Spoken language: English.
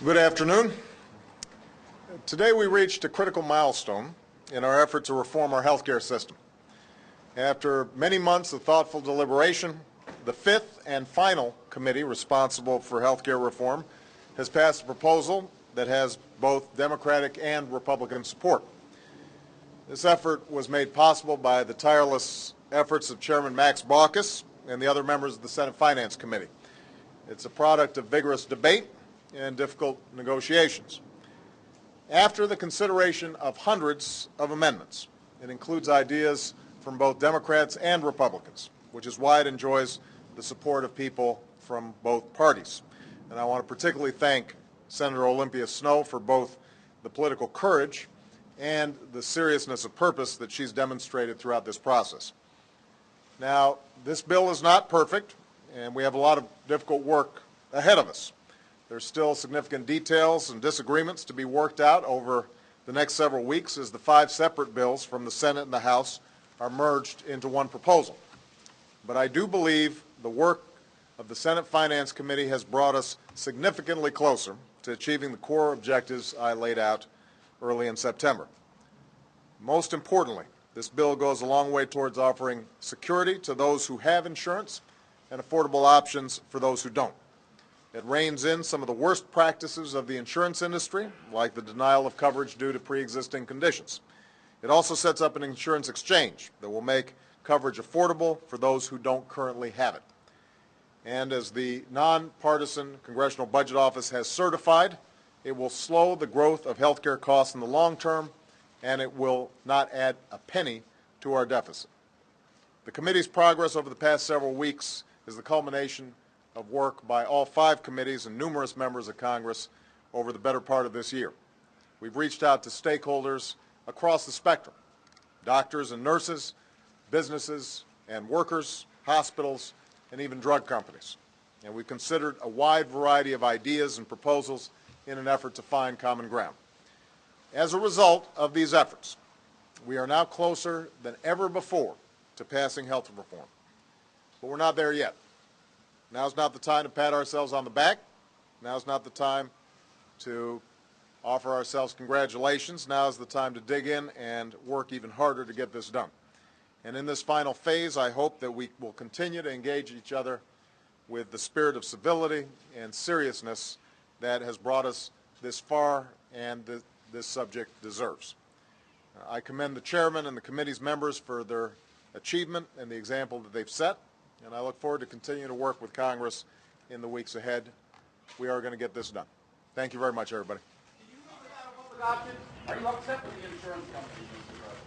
Good afternoon. Today we reached a critical milestone in our effort to reform our healthcare system. After many months of thoughtful deliberation, the fifth and final committee responsible for healthcare reform has passed a proposal that has both Democratic and Republican support. This effort was made possible by the tireless efforts of Chairman Max Baucus and the other members of the Senate Finance Committee. It's a product of vigorous debate and difficult negotiations. After the consideration of hundreds of amendments, it includes ideas from both Democrats and Republicans, which is why it enjoys the support of people from both parties. And I want to particularly thank Senator Olympia Snowe for both the political courage and the seriousness of purpose that she's demonstrated throughout this process. Now, this bill is not perfect, and we have a lot of difficult work ahead of us. There's still significant details and disagreements to be worked out over the next several weeks as the 5 separate bills from the Senate and the House are merged into one proposal. But I do believe the work of the Senate Finance Committee has brought us significantly closer to achieving the core objectives I laid out early in September. Most importantly, this bill goes a long way towards offering security to those who have insurance and affordable options for those who don't. It reins in some of the worst practices of the insurance industry, like the denial of coverage due to pre-existing conditions. It also sets up an insurance exchange that will make coverage affordable for those who don't currently have it. And as the nonpartisan Congressional Budget Office has certified, it will slow the growth of health care costs in the long term, and it will not add a penny to our deficit. The committee's progress over the past several weeks is the culmination of work by all 5 committees and numerous members of Congress over the better part of this year. We've reached out to stakeholders across the spectrum, doctors and nurses, businesses and workers, hospitals, and even drug companies. And we've considered a wide variety of ideas and proposals in an effort to find common ground. As a result of these efforts, we are now closer than ever before to passing health reform. But we're not there yet. Now's not the time to pat ourselves on the back. Now's not the time to offer ourselves congratulations. Now's the time to dig in and work even harder to get this done. And in this final phase, I hope that we will continue to engage each other with the spirit of civility and seriousness that has brought us this far and this subject deserves. I commend the chairman and the committee's members for their achievement and the example that they've set. And I look forward to continuing to work with Congress in the weeks ahead. We are going to get this done. Thank you very much, everybody. Did you rule it out a public option? Are you upset with the insurance companies, Mr. President?